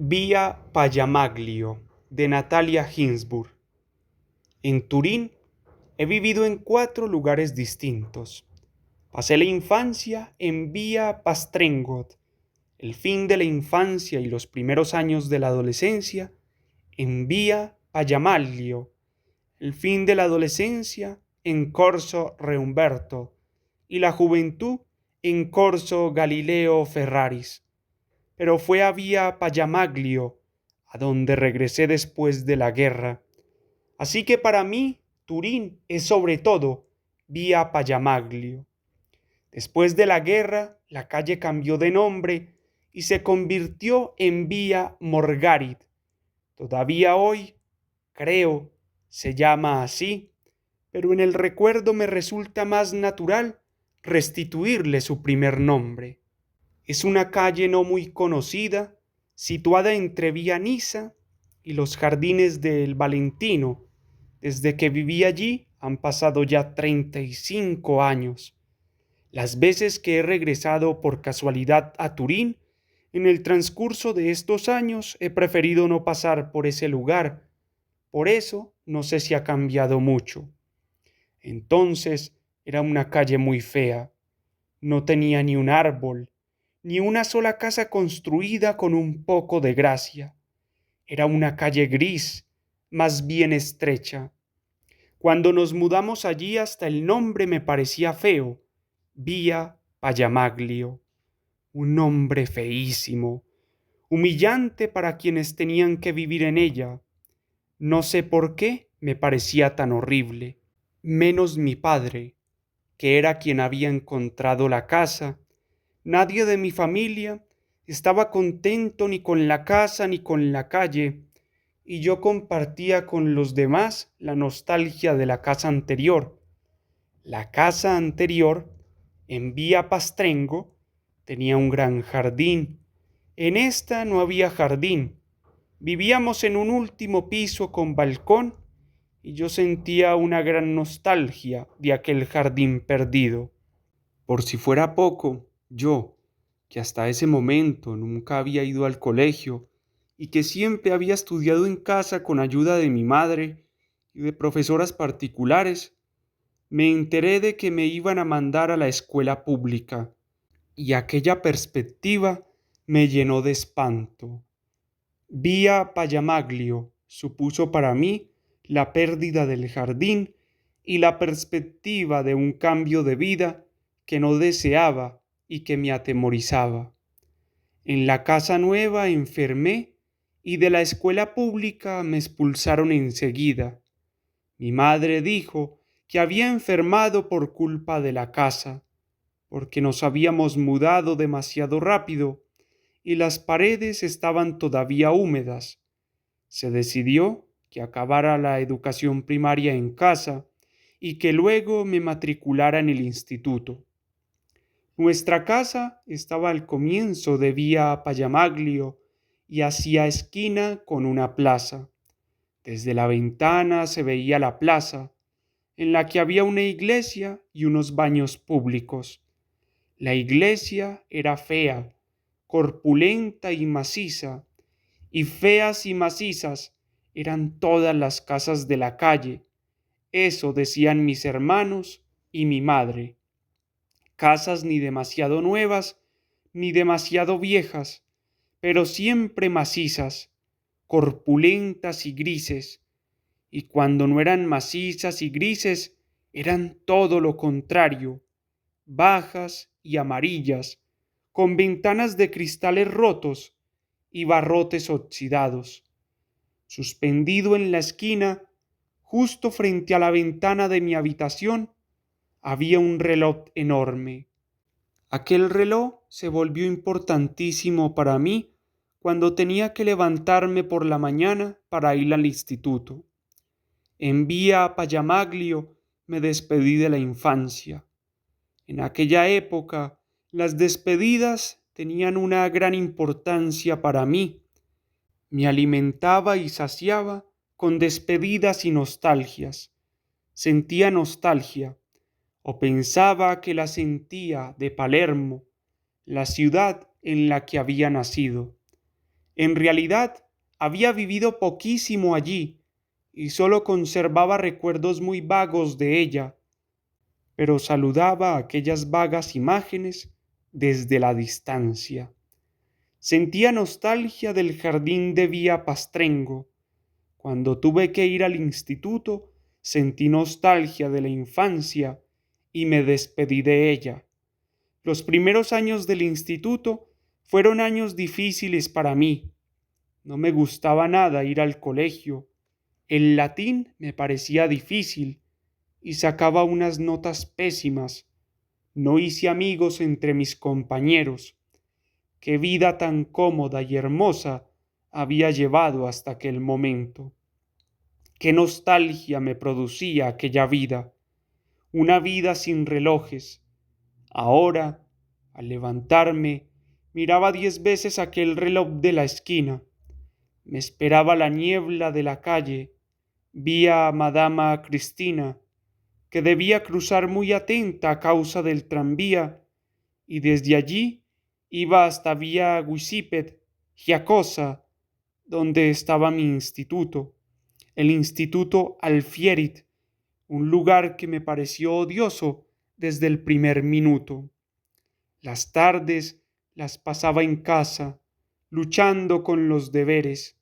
Vía Payamaglio, de Natalia Ginsburg. En Turín he vivido en 4 lugares distintos. Pasé la infancia en Vía Pastrengot, el fin de la infancia y los primeros años de la adolescencia en Vía Payamaglio, el fin de la adolescencia en Corso Reumberto y la juventud en Corso Galileo Ferraris. Pero fue a Vía Payamaglio a donde regresé después de la guerra. Así que para mí, Turín es sobre todo Vía Payamaglio. Después de la guerra, la calle cambió de nombre y se convirtió en Vía Morgarit. Todavía hoy, creo, se llama así, pero en el recuerdo me resulta más natural restituirle su primer nombre. Es una calle no muy conocida, situada entre Vía Nisa y los jardines del Valentino. Desde que viví allí han pasado ya 35 años. Las veces que he regresado por casualidad a Turín, en el transcurso de estos años he preferido no pasar por ese lugar. Por eso no sé si ha cambiado mucho. Entonces era una calle muy fea. No tenía ni un árbol, ni una sola casa construida con un poco de gracia. Era una calle gris, más bien estrecha. Cuando nos mudamos allí hasta el nombre me parecía feo, Vía Payamaglio. Un nombre feísimo, humillante para quienes tenían que vivir en ella. No sé por qué me parecía tan horrible, menos mi padre, que era quien había encontrado la casa. Nadie de mi familia estaba contento ni con la casa ni con la calle, y yo compartía con los demás la nostalgia de la casa anterior. La casa anterior, en Vía Pastrengo, tenía un gran jardín. En esta no había jardín. Vivíamos en un último piso con balcón y yo sentía una gran nostalgia de aquel jardín perdido. Por si fuera poco, yo, que hasta ese momento nunca había ido al colegio y que siempre había estudiado en casa con ayuda de mi madre y de profesoras particulares, me enteré de que me iban a mandar a la escuela pública, y aquella perspectiva me llenó de espanto. Vía Payamaglio supuso para mí la pérdida del jardín y la perspectiva de un cambio de vida que no deseaba y que me atemorizaba. En la casa nueva enfermé y de la escuela pública me expulsaron enseguida. Mi madre dijo que había enfermado por culpa de la casa, porque nos habíamos mudado demasiado rápido y las paredes estaban todavía húmedas. Se decidió que acabara la educación primaria en casa y que luego me matriculara en el instituto. Nuestra casa estaba al comienzo de Vía Payamaglio y hacía esquina con una plaza. Desde la ventana se veía la plaza, en la que había una iglesia y unos baños públicos. La iglesia era fea, corpulenta y maciza, y feas y macizas eran todas las casas de la calle. Eso decían mis hermanos y mi madre. Casas ni demasiado nuevas ni demasiado viejas, pero siempre macizas, corpulentas y grises, y cuando no eran macizas y grises, eran todo lo contrario, bajas y amarillas, con ventanas de cristales rotos y barrotes oxidados. Suspendido en la esquina, justo frente a la ventana de mi habitación, había un reloj enorme. Aquel reloj se volvió importantísimo para mí cuando tenía que levantarme por la mañana para ir al instituto. En Vía Payamaglio me despedí de la infancia. En aquella época, las despedidas tenían una gran importancia para mí. Me alimentaba y saciaba con despedidas y nostalgias. Sentía nostalgia, o pensaba que la sentía, de Palermo, la ciudad en la que había nacido. En realidad, había vivido poquísimo allí y solo conservaba recuerdos muy vagos de ella, pero saludaba aquellas vagas imágenes desde la distancia. Sentía nostalgia del jardín de Vía Pastrengo. Cuando tuve que ir al instituto, sentí nostalgia de la infancia y me despedí de ella. Los primeros años del instituto fueron años difíciles para mí. No me gustaba nada ir al colegio. El latín me parecía difícil y sacaba unas notas pésimas. No hice amigos entre mis compañeros. Qué vida tan cómoda y hermosa había llevado hasta aquel momento. Qué nostalgia me producía aquella vida, una vida sin relojes. Ahora, al levantarme, miraba 10 veces aquel reloj de la esquina. Me esperaba la niebla de la calle. Vi a Madama Cristina, que debía cruzar muy atenta a causa del tranvía, y desde allí iba hasta Vía Guisipet, Giacosa, donde estaba mi instituto, el Instituto Alfierit, un lugar que me pareció odioso desde el primer minuto. Las tardes las pasaba en casa, luchando con los deberes.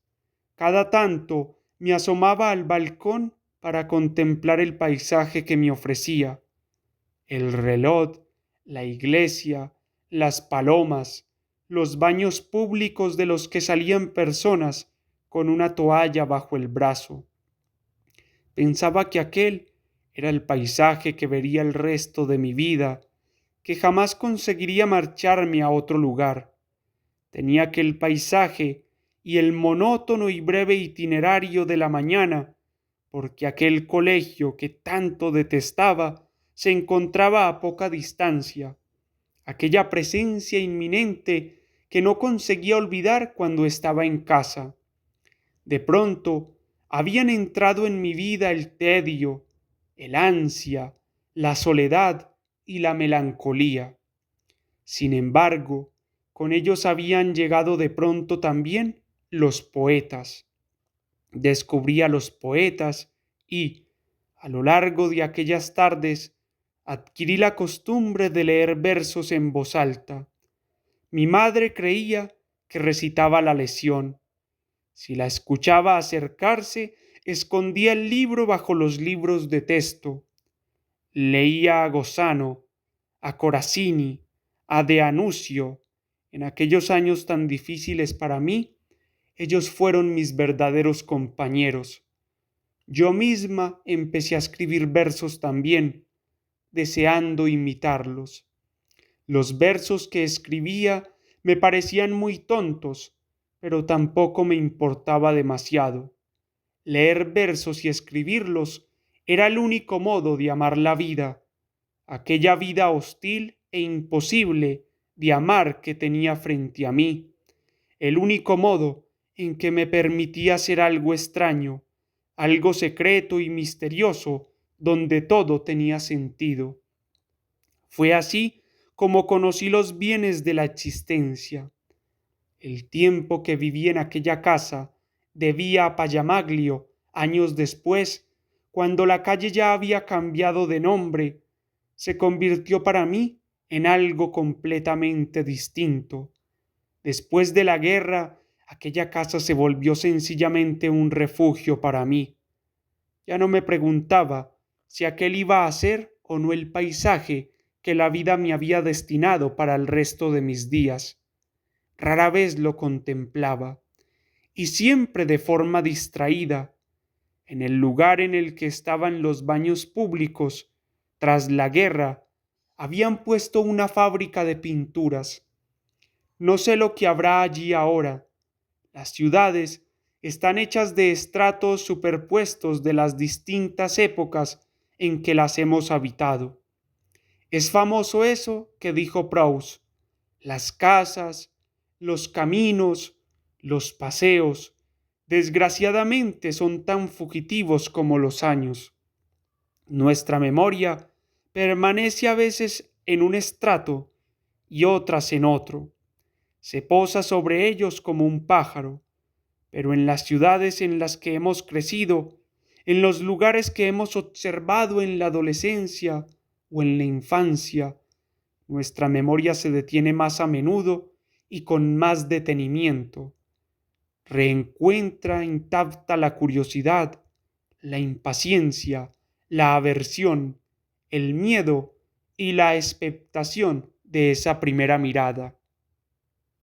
Cada tanto me asomaba al balcón para contemplar el paisaje que me ofrecía. El reloj, la iglesia, las palomas, los baños públicos de los que salían personas con una toalla bajo el brazo. Pensaba que aquel era el paisaje que vería el resto de mi vida, que jamás conseguiría marcharme a otro lugar. Tenía aquel paisaje y el monótono y breve itinerario de la mañana, porque aquel colegio que tanto detestaba se encontraba a poca distancia, aquella presencia inminente que no conseguía olvidar cuando estaba en casa. De pronto habían entrado en mi vida el tedio, el ansia, la soledad y la melancolía. Sin embargo, con ellos habían llegado de pronto también los poetas. Descubrí a los poetas y, a lo largo de aquellas tardes, adquirí la costumbre de leer versos en voz alta. Mi madre creía que recitaba la lección. Si la escuchaba acercarse, escondía el libro bajo los libros de texto. Leía a Gozano, a Corazzini, a De Anuncio. En aquellos años tan difíciles para mí, ellos fueron mis verdaderos compañeros. Yo misma empecé a escribir versos también, deseando imitarlos. Los versos que escribía me parecían muy tontos, pero tampoco me importaba demasiado. Leer versos y escribirlos era el único modo de amar la vida, aquella vida hostil e imposible de amar que tenía frente a mí, el único modo en que me permitía ser algo extraño, algo secreto y misterioso, donde todo tenía sentido. Fue así como conocí los bienes de la existencia. El tiempo que viví en aquella casa debía a Payamaglio años después, cuando la calle ya había cambiado de nombre, se convirtió para mí en algo completamente distinto. Después de la guerra, aquella casa se volvió sencillamente un refugio para mí. Ya no me preguntaba si aquel iba a ser o no el paisaje que la vida me había destinado para el resto de mis días. Rara vez lo contemplaba, y siempre de forma distraída. En el lugar en el que estaban los baños públicos, tras la guerra, habían puesto una fábrica de pinturas. No sé lo que habrá allí ahora. Las ciudades están hechas de estratos superpuestos de las distintas épocas en que las hemos habitado. Es famoso eso que dijo Proust: las casas, los caminos, los paseos, desgraciadamente son tan fugitivos como los años. Nuestra memoria permanece a veces en un estrato y otras en otro. se posa sobre ellos como un pájaro, pero en las ciudades en las que hemos crecido, en los lugares que hemos observado en la adolescencia o en la infancia, nuestra memoria se detiene más a menudo y con más detenimiento. Reencuentra intacta la curiosidad, la impaciencia, la aversión, el miedo y la expectación de esa primera mirada.